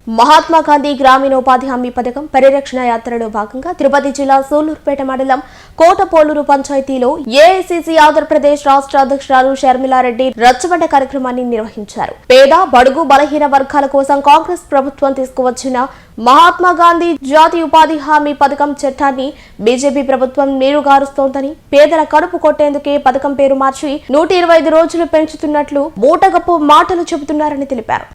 మహాత్మా గాంధీ గ్రామీణోపాధి హామీ పథకం పరిరక్షణ యాత్రలో భాగంగా తిరుపతి జిల్లా సూలూరుపేట మండలం కోటపోలూరు పంచాయతీలో ఏఐసీసీ ఆంధ్రప్రదేశ్ రాష్ట్ర అధ్యక్షురాలు షర్మిలారెడ్డి రచ్చబండ కార్యక్రమాన్ని నిర్వహించారు. పేద బడుగు బలహీన వర్గాల కోసం కాంగ్రెస్ ప్రభుత్వం తీసుకువచ్చిన మహాత్మా గాంధీ జాతీయ ఉపాధి హామీ పథకం చట్టాన్ని బీజేపీ ప్రభుత్వం నీరుగారుస్తోందని, పేదల కడుపు కొట్టేందుకే పథకం పేరు మార్చి 125 రోజులు పెంచుతున్నట్లు మూటగప్పు మాటలు చెబుతున్నారని తెలిపారు.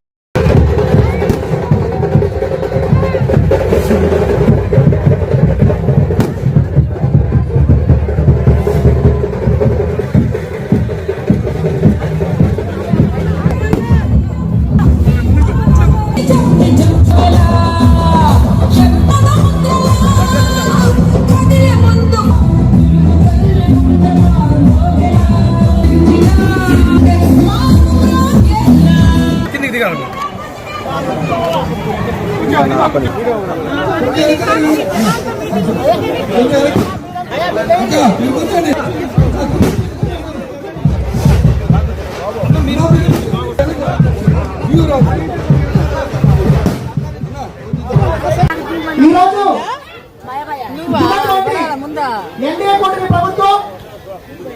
ఎన్డీఏ కూటమి ప్రభుత్వం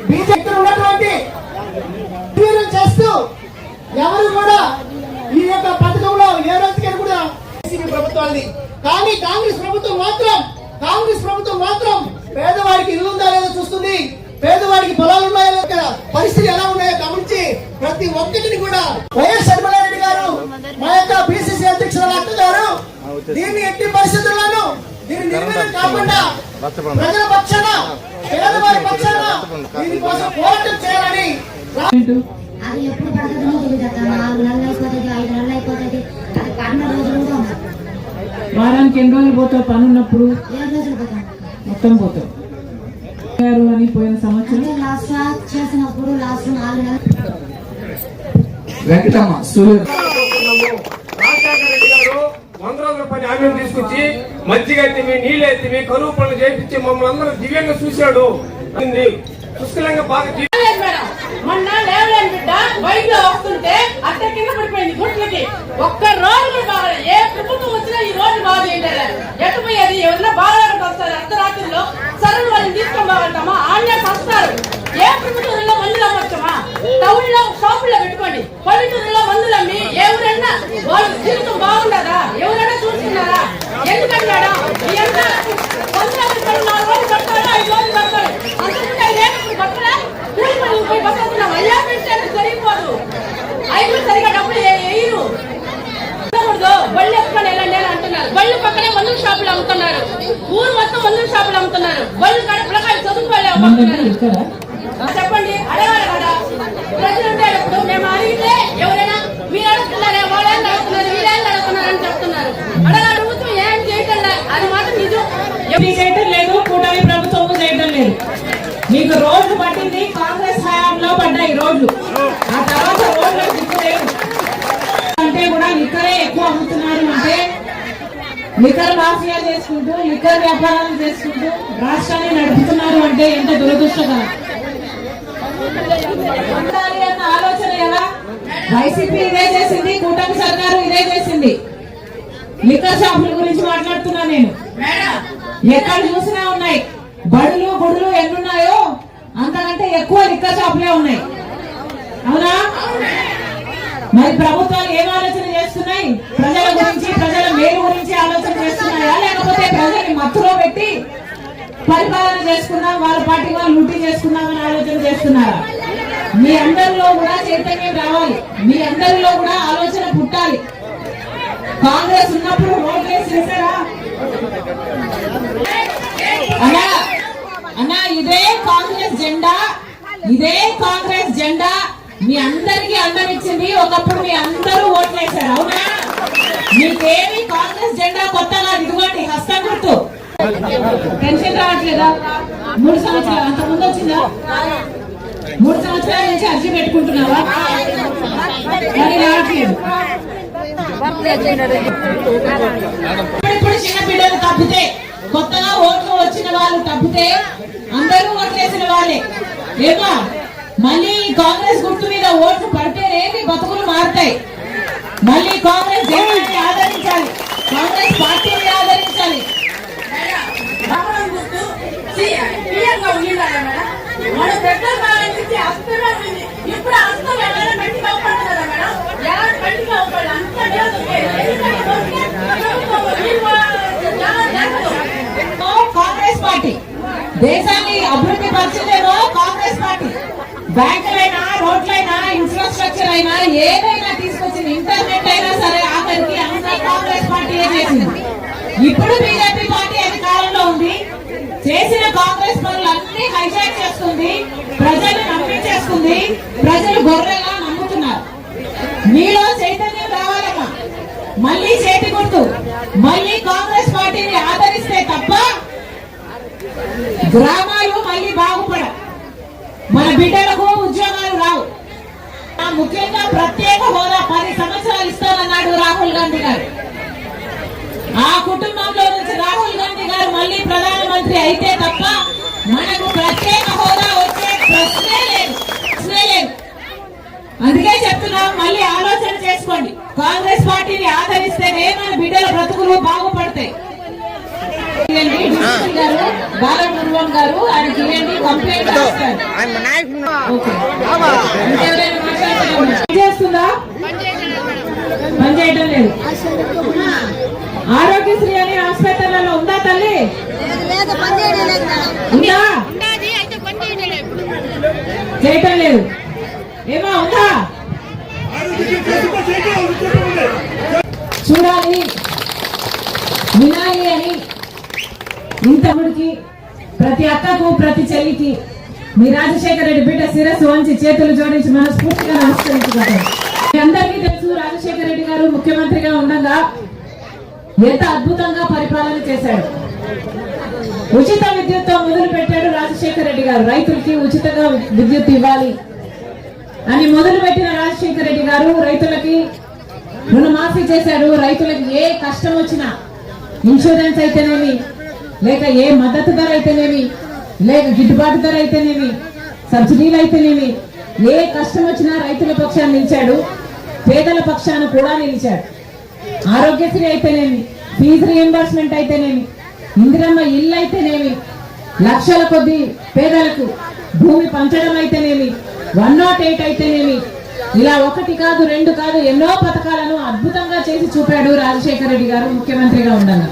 బీజేపీ ఉన్నటువంటి చేస్తూ ఎవరు కూడా ఈ యొక్క పథకంలో ఏ రోజుకి కూడా ప్రభుత్వాన్ని, కానీ కాంగ్రెస్ ప్రభుత్వం మాత్రం పేదవాడికి ఇల్లు ఉందా లేదో చూస్తుంది, పేదవాడికి పొలాలు ఉన్నాయో లేదో, పరిస్థితి ఎలా ఉన్నాయో గమనించి ప్రతి ఒక్కటిని కూడా వైఎస్ షర్మిలారెడ్డి గారు, మా యొక్క బీసీసీ అధ్యక్షురాలు అక్క గారు దీన్ని ఎట్టి పరిస్థితుల్లోనూ దీన్ని నిర్వీర్యం కాకుండా ప్రజల పక్షాన పేదవారి పక్షాన దీనికోసం పోరాటం చేయాలని. అది ఎప్పుడు పడుతుందో తెలియదు. 4 నెలలు అయిపోతుంది, 5 నెలలు అయిపోతుంది, అది పడిన రోజులు కూడా ఉంది. వారానికి ఎన్ని రోజులు పోతావు? పని ఉన్నప్పుడు 7 రోజులు పోతాం, మొత్తం పోతావు అని. పోయిన సంవత్సరం లాస్ట్ చేసినప్పుడు లాస్ట్ 4 నెలలు వెంకటమ్మ 100 రోజుల పని హామీని తీసుకొచ్చి మజ్జిగ ఎత్తిమి, నీళ్ళు ఎత్తిమి, కరువు పనులు చేయించి మమ్మల్ని అందరూ దివ్యంగా చూశాడు. పుష్కలంగా బాగా మొన్న లేవలేని బిడ్డ బయట వస్తుంటే అట్ట కింద పడిపోయింది గుట్లకి. ఒక్క రోజు బాగా ఏ ప్రభుత్వం వచ్చినా ఈ రోజు బాగా చేయలేదు. ఎటు పోయేది? ఎవరన్నా బాగా వస్తారు అర్ధరాత్రిలో సరళ వాళ్ళని తీసుకొని బాగుంటామా? ఆన్లైన్ వస్తారు. ఏ ప్రభుత్వంలో మందులు అమ్మొచ్చామా? టౌన్ లో షాపుల్లో పెట్టుకోండి. పల్లెటూరులో మందులు అమ్మి ఎవరైనా వాళ్ళ జీవితం బాగుండదా? ఎవరైనా చూస్తున్నారా? ఎందుకంటే మేడం ఎంత 4 రోజులు పడతాడు, 5 రోజులు పడతాడు, అంతకుంటే 5 ఏళ్ళు పట్టరా? కూలి పనులు పోయి బతుకుతున్నాం. అయ్యా పెంచే సరిపోదు, ఐదు సరిగా డబ్బులు వేయరు. బళ్ళు ఎక్కడ నెల అంటున్నారు. బళ్ళు పక్కనే మందుల షాపులు అమ్ముతున్నారు. ఊరు మొత్తం మందుల షాపులు అమ్ముతున్నారు. బళ్ళు కాడ పిల్లకాయలు చదువుకోలే అమ్ముతున్నారు. చెప్పండి, అడగాలి కదా ప్రజలు ఉండేటప్పుడు. మేము అడిగితే ఎవరైనా మీరు అడుగుతున్నారే, వాళ్ళేం అడుగుతున్నారు, వీళ్ళేం అడుగుతున్నారు అని చెప్తున్నారు. అడగాలి, ప్రభుత్వం ఏం చేయటం లేదు. అది మాత్రం నిజం. చేయటం లేదు, కూటమి ప్రభుత్వం చేయటం లేదు. మీకు రోడ్లు పట్టింది కాంగ్రెస్ హయాంలో పడ్డాయి రోడ్లు. ఆ తర్వాత రోడ్లు దిక్కులేదు అంటే కూడా లిక్కరే ఎక్కువ అమ్ముతున్నారు అంటే, లిక్కర్ మాఫియా చేసుకుంటూ, లిక్కర్ వ్యాపారాలు చేసుకుంటూ రాష్ట్రాన్ని నడుపుతున్నారు అంటే ఎంత దురదృష్టకరం. అన్న ఆలోచన ఎలా? వైసీపీ ఇదే చేసింది, కూటమి సర్కారు ఇదే చేసింది. లిక్కర్ షాపుల గురించి మాట్లాడుతున్నా నేను. ఎక్కడ చూసినా ఉన్నాయి. బడులు గుడులు ఎన్నున్నాయో అంతకంటే ఎక్కువ లిక్కర్ షాపులే ఉన్నాయి. అవునా? మరి ప్రభుత్వాలు ఏం ఆలోచన చేస్తున్నాయి? ప్రజల గురించి, ప్రజల మేలు గురించి ఆలోచన చేస్తున్నాయా? లేకపోతే ప్రజల్ని మత్తులో పెట్టి పరిపాలన చేసుకుందాం, వాళ్ళ పార్టీ వాళ్ళు లూటీ చేసుకుందామని ఆలోచన చేస్తున్నారా? మీ అందరిలో కూడా చైతన్యం రావాలి, మీ అందరిలో కూడా ఆలోచన పుట్టాలి. కాంగ్రెస్ ఉన్నప్పుడు రోడ్లు వేసేసారా? అన్నా ఇదే కాంగ్రెస్ జెండా, ఇదే కాంగ్రెస్ జెండా మీ అందరికీ అందరిచ్చింది. ఒకప్పుడు మీ అందరూ ఓట్లేశారు. అవునా? మీకేమి కాంగ్రెస్ జెండా కొత్తగా ఇదిగోండి హస్తం గుర్తు. పెన్షన్ రావట్లేదా? 3 సంవత్సరాలు అంత ముందు వచ్చిందా? 3 సంవత్సరాల నుంచి అర్జీ పెట్టుకుంటున్నావా? మరి రావట్లేదు. ఇప్పుడు చిన్న పిల్లలు తప్పితే, కొత్తగా ఓట్లు వచ్చిన వాళ్ళు తప్పితే అందరూ ఓట్లేసిన వాళ్ళే. ఏమా మళ్ళీ కాంగ్రెస్ గుర్తు మీద ఓట్లు పడితేనేమి బతుకులు మారుతాయి. మళ్ళీ కాంగ్రెస్ జెండాని ఆదరించాలి, కాంగ్రెస్ పార్టీని ఆదరించాలి. భవనం గుర్తు క్లియర్గా ఉండాలి మేడం. మన పెద్దల కాలం నుంచి అస్తమే ఉంది. ఇప్పుడు అస్తం ఎవరైనా గట్టిగా అవ్వకూడదు కదా మేడం. ఎవరు గట్టిగా అవ్వకూడదు అంత లేదు. కాంగ్రెస్ పార్టీ దేశాన్ని అభివృద్ధి పరిచేదేమో కాంగ్రెస్ పార్టీ. బ్యాంకులైనా, రోడ్లైనా, ఇన్ఫ్రాస్ట్రక్చర్ అయినా, ఏదైనా తీసుకొచ్చింది, ఇంటర్నెట్ అయినా సరే ఆఖరికి అంతా కాంగ్రెస్ పార్టీ చేసింది. ఇప్పుడు బీజేపీ పార్టీ అధికారంలో ఉంది. చేసిన కాంగ్రెస్ పనులన్నీ హైజాక్ చేస్తుంది, ప్రజలు నమ్మించేస్తుంది, ప్రజలు గొర్రెలా నమ్ముతున్నారు. మీలో చైతన్యం రావాలమ్మా. మళ్ళీ చేతి గుర్తు, మళ్ళీ కాంగ్రెస్ పార్టీని ఆదరిస్తే తప్ప గ్రామాలు మళ్ళీ బాగుపడవు, మన బిడ్డలకు ఉద్యోగాలు రావు. ముఖ్యంగా ప్రత్యేక హోదా 10 సంవత్సరాలు ఇస్తానన్నాడు రాహుల్ గాంధీ గారు. ఆ కుటుంబంలో నుంచి రాహుల్ గాంధీ గారు మళ్ళీ ప్రధానమంత్రి అయితే తప్ప మనకు ప్రత్యేక హోదా వచ్చే ప్రశ్నే లేదు. అందుకే చెప్తున్నాం, మళ్ళీ ఆలోచన చేసుకోండి. కాంగ్రెస్ పార్టీని ఆదరిస్తేనే మన బిడ్డల బ్రతుకులు బాగుపడతాయి. బాలమురుగన్ గారు ఆయనకి కంప్లైంట్ చేస్తుందా? పనిచేయడం లేదు. ఆరోగ్యశ్రీ అని హాస్పిటల్లో ఉందా తల్లి? ఉందా? చేయటం లేదు. ఏమా ఉందా? చూడాలి, వినాలి అని ఇంతకుడికి ప్రతి అక్కకు, ప్రతి చెల్లికి మీ రాజశేఖర రెడ్డి బిడ్డ శిరస్సు వంచి చేతులు జోడించి మనస్ఫూర్తిగా నమస్కరించుకుంటారు. మీ అందరికీ తెలుసు, రాజశేఖర రెడ్డి గారు ముఖ్యమంత్రిగా ఉండగా ఎంత అద్భుతంగా పరిపాలన చేశాడు. ఉచిత విద్యుత్తో మొదలు పెట్టాడు రాజశేఖర రెడ్డి గారు. రైతులకి ఉచితంగా విద్యుత్ ఇవ్వాలి అని మొదలు పెట్టిన రాజశేఖర రెడ్డి గారు రైతులకి రుణమాఫీ చేశాడు. రైతులకి ఏ కష్టం వచ్చినా ఇన్సూరెన్స్ అయితేనేమి, లేక ఏ మద్దతు ధర అయితేనేమి, లేక గిట్టుబాటు ధర అయితేనేమి, సబ్సిడీలు అయితేనేమి, ఏ కష్టం వచ్చినా రైతుల పక్షాన్ని నిలిచాడు, పేదల పక్షాన కూడా నిలిచాడు. ఆరోగ్యశ్రీ అయితేనేమి, ఫీజు రియంబర్స్మెంట్ అయితేనేమి, ఇందిరమ్మ ఇల్లు అయితేనేమి, లక్షల కొద్ది పేదలకు భూమి పంచడం అయితేనేమి, 108 అయితేనేమి, ఇలా 1 కాదు 2 కాదు ఎన్నో పథకాలను అద్భుతంగా చేసి చూపాడు రాజశేఖర రెడ్డి గారు ముఖ్యమంత్రిగా ఉండగా.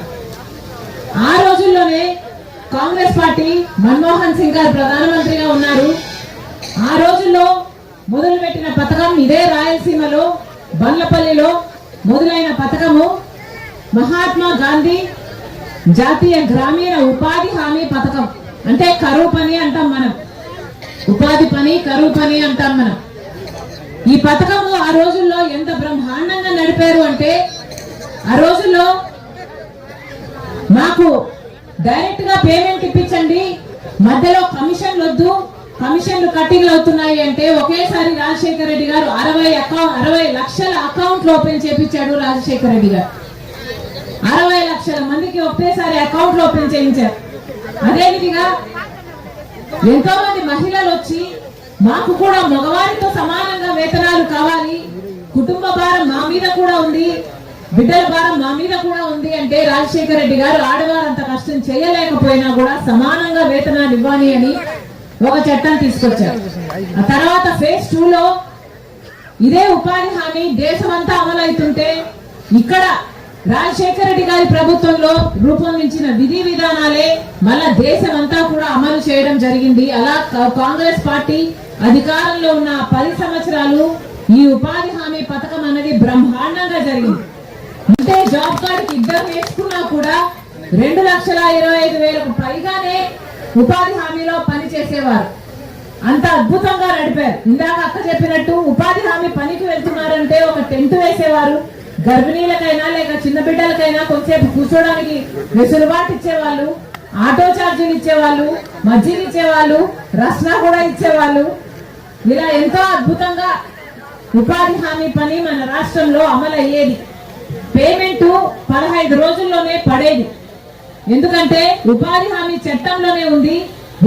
ఆ రోజుల్లోనే కాంగ్రెస్ పార్టీ మన్మోహన్ సింగ్ గారు ప్రధానమంత్రిగా ఉన్నారు. ఆ రోజుల్లో మొదలుపెట్టిన పథకం ఇదే రాయలసీమలో బండ్లపల్లిలో మొదలైన పథకము మహాత్మా గాంధీ జాతీయ గ్రామీణ ఉపాధి హామీ పథకం. అంటే కరువు పని అంటాం మనం, ఉపాధి పని, కరువు పని అంటాం మనం. ఈ పథకము ఆ రోజుల్లో ఎంత బ్రహ్మాండంగా నడిపారు అంటే, ఆ రోజుల్లో మాకు డైరెక్ట్ గా పేమెంట్ ఇప్పించండి, మధ్యలో కమిషన్లు వద్దు, కమిషన్లు కట్టింగ్లు అవుతున్నాయి అంటే ఒకేసారి రాజశేఖర రెడ్డి గారు 60 లక్షల అకౌంట్లు ఓపెన్ చేపించాడు. రాజశేఖర రెడ్డి గారు 60 లక్షల మందికి ఒకేసారి అకౌంట్లు ఓపెన్ చేయించారు. అదే విధిగా ఎంతో మంది మహిళలు వచ్చి మాకు కూడా మగవారితో సమానంగా వేతనాలు కావాలి, కుటుంబ భారం మా మీద కూడా ఉంది, బిడ్డల భారం మా మీద కూడా ఉంది అంటే రాజశేఖర రెడ్డి గారు ఆడవారు అంత కష్టం చేయలేకపోయినా కూడా సమానంగా వేతనాలు ఇవ్వాలి అని ఒక చట్టం తీసుకొచ్చారు. ఆ తర్వాత ఫేజ్ 2లో ఇదే ఉపాధి హామీ దేశమంతా అమలవుతుంటే ఇక్కడ రాజశేఖర రెడ్డి గారి ప్రభుత్వంలో రూపొందించిన విధి విధానాలే మళ్ళా దేశమంతా కూడా అమలు చేయడం జరిగింది. అలా కాంగ్రెస్ పార్టీ అధికారంలో ఉన్న 10 సంవత్సరాలు ఈ ఉపాధి హామీ పథకం అనేది బ్రహ్మాండంగా జరిగింది. అంటే జాబ్ కార్డుకి 2 వేసుకున్నా కూడా 2,25,000కు పైగానే ఉపాధి హామీలో పని చేసేవారు. అంత అద్భుతంగా నడిపారు. ఇందాక అక్క చెప్పినట్టు ఉపాధి హామీ పనికి వెళ్తున్నారంటే ఒక టెంట్ వేసేవారు, గర్భిణీలకైనా లేక చిన్న బిడ్డలకైనా కొంచెంసేపు కూర్చోడానికి వెసులుబాటు ఇచ్చేవాళ్ళు, ఆటో ఛార్జీలు ఇచ్చేవాళ్ళు, మజ్జిగ ఇచ్చేవాళ్ళు, రస్నా కూడా ఇచ్చేవాళ్ళు. ఇలా ఎంతో అద్భుతంగా ఉపాధి హామీ పని మన రాష్ట్రంలో అమలయ్యేది. పేమెంట్ 15 రోజుల్లోనే పడేది. ఎందుకంటే ఉపాధి హామీ చట్టంలోనే ఉంది.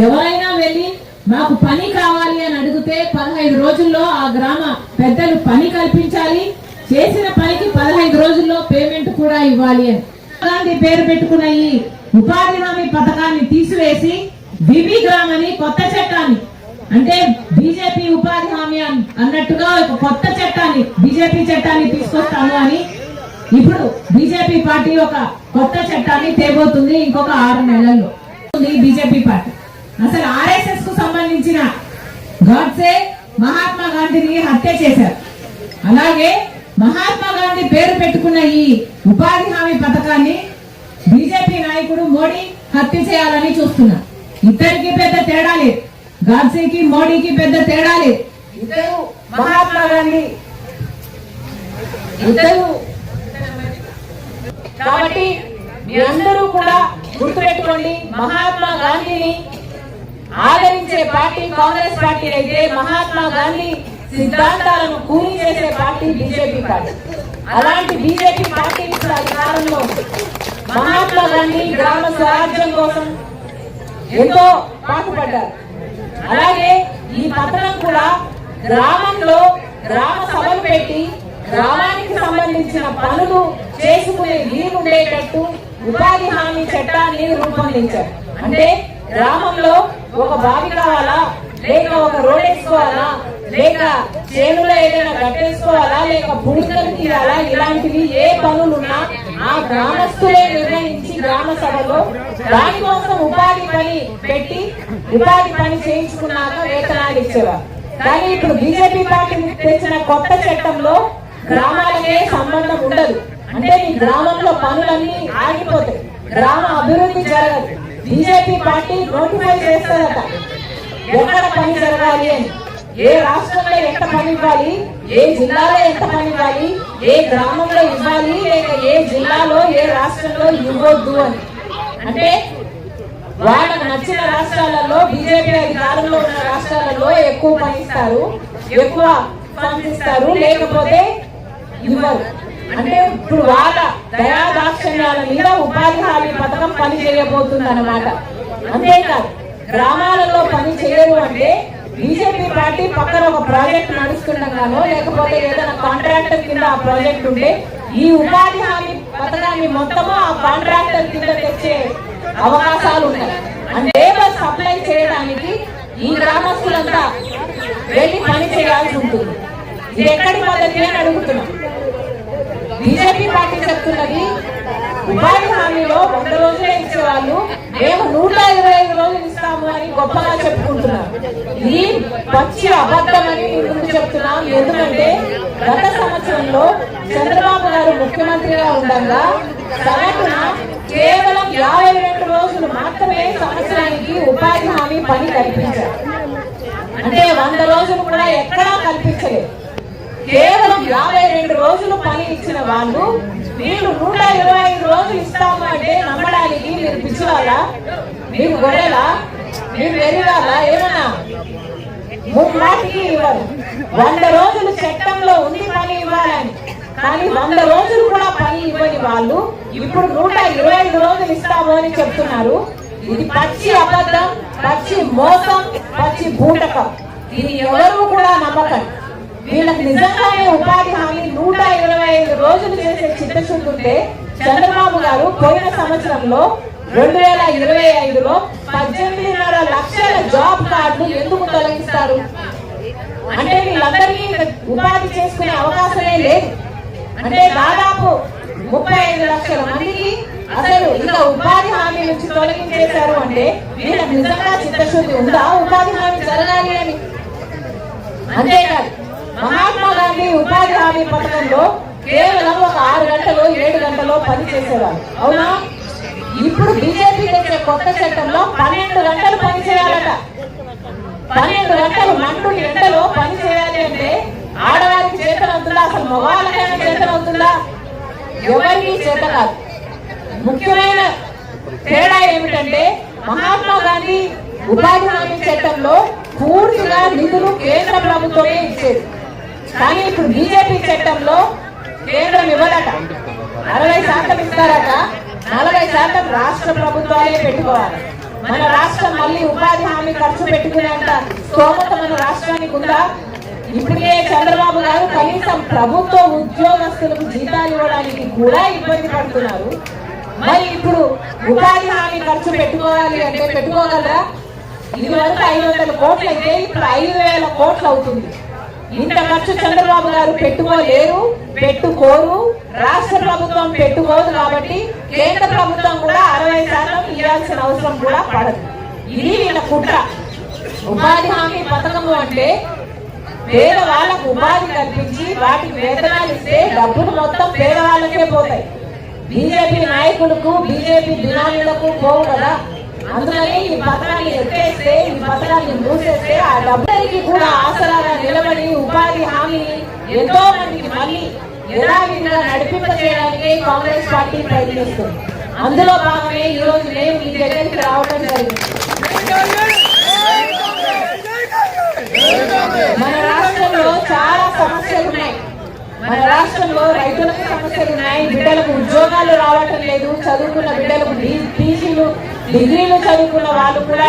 ఎవరైనా వెళ్ళి మాకు పని కావాలి అని అడిగితే 15 రోజుల్లో ఆ గ్రామ పెద్దలు పని కల్పించాలి, చేసిన పనికి 15 రోజుల్లో పేమెంట్ కూడా ఇవ్వాలి అని గాంధీ పేరు పెట్టుకున్న ఈ ఉపాధి హామీ పథకాన్ని తీసివేసి బిబిగ్రామ్ అని కొత్త చట్టాన్ని, అంటే బీజేపీ ఉపాధి హామీ అన్నట్టుగా ఒక కొత్త చట్టాన్ని, బీజేపీ చట్టాన్ని తీసుకొస్తాము అని ఇప్పుడు బీజేపీ పార్టీ ఒక కొత్త చట్టాన్ని తేబోతుంది ఇంకొక 6 నెలల్లో. బీజేపీ పార్టీ అసలు ఆర్ఎస్ఎస్ కు సంబంధించిన గాడ్సే మహాత్మా గాంధీని హత్య చేశారు. అలాగే మహాత్మా గాంధీ పేరు పెట్టుకున్న ఈ ఉపాధి హామీ పథకాన్ని బీజేపీ నాయకుడు మోడీ హత్య చేయాలని చూస్తున్నారు. ఇద్దరికి పెద్ద తేడా లేదు, గాడ్సేకి మోడీకి పెద్ద తేడా లేదు. ఇద్దరు మహాత్మా గాంధీ, ఇద్దరు. కాబట్టి మీరందరూ కూడా గుర్తుపెట్టుకోండి, మహాత్మా గాంధీని ఆదరించే పార్టీ కాంగ్రెస్ పార్టీ అయితే మహాత్మా గాంధీ సిద్ధాంతాలను కూలి చేసే పార్టీ బీజేపీ పార్టీ. అలాంటి బీజేపీ పార్టీ ఇప్పుడు అధికారంలో ఉంది. మహాత్మా గాంధీ గ్రామ స్వరాజ్యం కోసం ఎంతో పాటుపడ్డారు. అలాగే ఈ పథకం కూడా గ్రామంలో గ్రామ సభలు పెట్టి గ్రామానికి సంబంధించిన పనులు చేసుకునే వీలుండేటట్టు ఉపాధి హామీ చట్టాన్ని రూపొందించారు. అంటే గ్రామంలో ఒక బావి కావాలా, లేక ఒక రోడ్ వేసుకోవాలా, లేక చేనులో ఏదైనా గట్టేసుకోవాలా, లేక పుడికలు తీయాలా, ఇలాంటివి ఏ పనులున్నా ఆ గ్రామస్తులే నిర్ణయించి గ్రామ సభలో దానికోసం ఉపాధి పని పెట్టి ఉపాధి పని చేయించుకున్నాక వేతనాలు ఇచ్చేవారు. కానీ ఇప్పుడు బీజేపీ పార్టీ తెచ్చిన కొత్త చట్టంలో గ్రామాలకే సంబంధం ఉండదు. అంటే ఈ గ్రామంలో పనులన్నీ ఆగిపోతాయి, గ్రామ అభివృద్ధి జరగదు. బీజేపీ పార్టీ నోటిఫై చేస్తారట ఎక్కడ పని జరగాలి అని, ఏ రాష్ట్రంలో ఎంత పని ఇవ్వాలి, ఏ జిల్లాలో ఎంత పని ఇవ్వాలి, ఏ గ్రామంలో ఇవ్వాలి, లేక ఏ జిల్లాలో ఏ రాష్ట్రంలో ఇవ్వద్దు అని. అంటే వాళ్ళకు నచ్చిన రాష్ట్రాలలో, బీజేపీ అధికారంలో ఉన్న రాష్ట్రాలలో ఎక్కువ పని ఇస్తారు, ఎక్కువ ఫండ్స్ ఇస్తారు, లేకపోతే ఇవ్వరు. అంటే ఇప్పుడు వాళ్ళ దయాదాక్షిణ్యాల మీద ఉపాధి హామీ పథకం పని చేయబోతుంది అన్నమాట. అంతేకాదు గ్రామాలలో పని చేయరు అంటే బీజేపీ పార్టీ పక్కన ఒక ప్రాజెక్ట్ నడుస్తుండగానో లేకపోతే ఏదైనా కాంట్రాక్టర్ కింద ఆ ప్రాజెక్ట్ ఉంటే ఈ ఉపాధి హామీ పథకాన్ని మొత్తము ఆ కాంట్రాక్టర్ కింద తెచ్చే అవకాశాలు ఉన్నాయి. అంటే లేబర్ సప్లై చేయడానికి ఈ గ్రామస్తులంతా వెళ్ళి పని చేయాల్సి ఉంటుంది. ఇది ఎక్కడి పద్ధతి అని అడుగుతున్నాం. బీజేపీ పార్టీ చెప్తున్నది ఉపాధి హామీలో 100 రోజులే ఇచ్చేవాళ్ళు, మేము 125 రోజులు ఇస్తాము అని గొప్పగా చెప్పుకుంటున్నారు. ఇది పచ్చి అబద్ధమని ముందు చెప్తున్నాం. ఎందుకంటే గత సంవత్సరంలో చంద్రబాబు గారు ముఖ్యమంత్రిగా ఉండగా సగటున కేవలం 52 రోజులు మాత్రమే సంవత్సరానికి ఉపాధి హామీ పని కల్పించారు. అంటే 100 రోజులు కూడా ఎక్కడా కల్పించలేదు. కేవలం 52 రోజులు పని ఇచ్చిన వాళ్ళు మీరు 125 రోజులు ఇస్తాము అంటే నమ్మడానికి మీరు పిచ్చివాళ్ళ, మీరు గొర్రెలా, మీరు వెరివాళ్ళ, ఏమన్నా ముమ్మాటికి ఇవ్వరు. 100 రోజులు చట్టంలో ఉంది పని ఇవ్వాలని, కానీ 100 రోజులు కూడా పని ఇవ్వని వాళ్ళు ఇప్పుడు 125 రోజులు ఇస్తాము అని చెప్తున్నారు. ఇది పచ్చి అబద్ధం, పచ్చి మోసం, పచ్చి బూటకం. ఇది ఎవరు కూడా నమ్మకండి. వీళ్ళకి నిజంగానే ఉపాధి హామీ 125 రోజులు చేసే చిత్తశుద్ధి ఉంటే చంద్రబాబు గారు పోయిన సంవత్సరంలో 2025లో 18.5 లక్షల జాబ్ కార్డులు ఎందుకు తొలగిస్తారు? అంటే వీళ్ళందరికీ ఉపాధి చేసుకునే అవకాశమే లేదు. అంటే దాదాపు 35 లక్షల మందికి అసలు ఇంకా ఉపాధి హామీ నుంచి తొలగించేశారు. అంటే వీళ్ళకి నిజంగా చిత్తశుద్ధి ఉందా ఉపాధి హామీ జరగాలి అని? అంతేకాదు మహాత్మా గాంధీ ఉపాధి హామీ పథకంలో కేవలం ఒక 6 గంటలో 7 గంటలో పని చేసేవారు, అవునా? ఇప్పుడు బీజేపీ తెచ్చే కొత్త చట్టంలో 12 గంటలు పని చేయాలట. 12 గంటలు మండు ఎండలో పని చేయాలి అంటే ఆడవారికి చేతనవుతుందా? అసలు మగవాళ్ళకైనా చేతనవుతుందా? ఎవరికి చేత కాదు. ముఖ్యమైన తేడా ఏమిటంటే మహాత్మా గాంధీ ఉపాధి హామీ చట్టంలో పూర్తిగా నిధులు కేంద్ర ప్రభుత్వమే ఇచ్చేది. కానీ ఇప్పుడు బీజేపీ చట్టంలో కేంద్రం ఇవ్వదట, 60% ఇస్తారట, 40% రాష్ట్ర ప్రభుత్వాలే పెట్టుకోవాలి. మన రాష్ట్రం మళ్ళీ ఉపాధి హామీ ఖర్చు పెట్టుకునేంత స్తోమత మన రాష్ట్రానికి ఉందా? ఇప్పటికే చంద్రబాబు గారు కనీసం ప్రభుత్వ ఉద్యోగస్తులకు జీతాలు ఇవ్వడానికి కూడా ఇబ్బంది పడుతున్నారు. మరి ఇప్పుడు ఉపాధి హామీ ఖర్చు పెట్టుకోవాలి అంటే పెట్టుకోగలరా? ఇదివరకు 500 కోట్లు అయితే ఇప్పుడు 5,000 కోట్లు అవుతుంది. ఇంత ఖర్చు చంద్రబాబు గారు పెట్టుకోలేరు, పెట్టుకోరు. రాష్ట్ర ప్రభుత్వం పెట్టుకోదు కాబట్టి కేంద్ర ప్రభుత్వం కూడా 60% ఇవ్వాల్సిన అవసరం కూడా పడదు. ఇది వీళ్ళ కుట్ర. ఉపాధి హామీ పథకము అంటే పేదవాళ్లకు ఉపాధి కల్పించి వాటికి వేతనాలు ఇస్తే డబ్బులు మొత్తం పేదవాళ్ళకే పోతాయి. బీజేపీ నాయకులకు, బీజేపీ బినామీలకు పోవు కదా. అందుకని ఈ పథకాన్ని ఎత్తేస్తే, ఈ పథకాన్ని మూసేస్తే ఆ డబ్బులకి కూడా ఆసరాగా నిలబడి ఉపాధి హామీని ఎంతో మందికి మళ్ళీ యథావిధిగా నడిపింప చేయడానికి కాంగ్రెస్ పార్టీ ప్రయత్నిస్తుంది. అందులో భాగమే ఈ రోజు మేము మీ దగ్గరికి రావడం జరిగింది. మన రాష్ట్రంలో చాలా సమస్యలు ఉన్నాయి. మన రాష్ట్రంలో రైతులకు సమస్యలు ఉన్నాయి, బిడ్డలకు ఉద్యోగాలు రావటం లేదు, చదువుకున్న బిడ్డలకు పీజీలు, డిగ్రీలు చదువుకున్న వాళ్ళు కూడా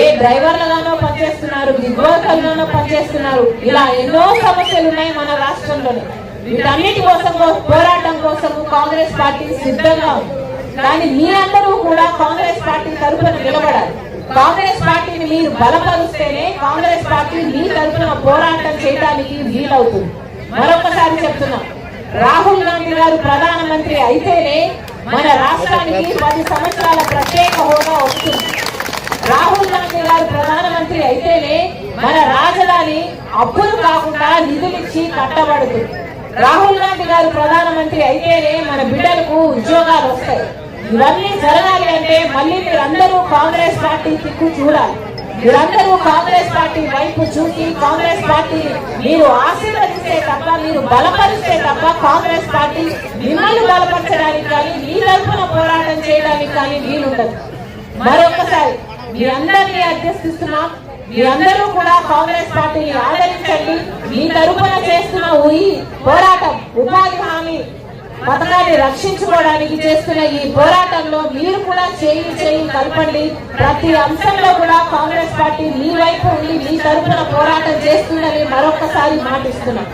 ఏ డ్రైవర్లుగానో పనిచేస్తున్నారు, దిగ్వర్కర్లుగానో పనిచేస్తున్నారు. ఇలా ఎన్నో సమస్యలు ఉన్నాయి మన రాష్ట్రంలోనే. వీటన్నిటి కోసం పోరాటం కోసం కాంగ్రెస్ పార్టీ సిద్ధంగా ఉంది. కానీ మీరందరూ కూడా కాంగ్రెస్ పార్టీ తరఫున నిలబడాలి. కాంగ్రెస్ పార్టీని మీరు బలపరుస్తేనే కాంగ్రెస్ పార్టీ మీ తరఫున పోరాటం చేయడానికి వీలవుతుంది. మరొకసారి చెప్తున్నాం, రాహుల్ గాంధీ గారు ప్రధానమంత్రి అయితేనే మన రాష్ట్రానికి 10 సంవత్సరాల ప్రత్యేక హోదా వస్తుంది. రాహుల్ గాంధీ గారు ప్రధానమంత్రి అయితేనే మన రాజధాని అప్పులు కాకుండా నిధులిచ్చి కట్టబడుతుంది. రాహుల్ గాంధీ గారు ప్రధానమంత్రి అయితేనే మన బిడ్డలకు ఉద్యోగాలు వస్తాయి. ఇవన్నీ జరగాలి అంటే మళ్ళీ మీరందరూ కాంగ్రెస్ పార్టీ దిక్కు చూడాలి. మీరందరూ కాంగ్రెస్ పార్టీ వైపు చూసి కాంగ్రెస్ పార్టీని మీరు ఆశీర్వదిస్తే తప్ప, మీరు బలపరిస్తే తప్ప కాంగ్రెస్ పార్టీ మిమ్మల్ని బలపరచడానికి కానీ, మీ తరఫున పోరాటం చేయడానికి కానీ వీలుండదు. మరొకసారి మీ అందరినీ అభ్యర్థిస్తున్నాం, మీరందరూ కూడా కాంగ్రెస్ పార్టీని ఆదరించండి. మీ తరఫున చేస్తున్న ఈ పోరాటం, ఉపాధి హామీ పథకాన్ని రక్షించుకోవడానికి చేస్తున్న ఈ పోరాటంలో మీరు కూడా చేయి కలపండి. ప్రతి అంశంలో కూడా కాంగ్రెస్ పార్టీ మీ వైపు ఉండి మీ తరఫున పోరాటం చేస్తుందని మరొకసారి మాటిస్తున్నాం.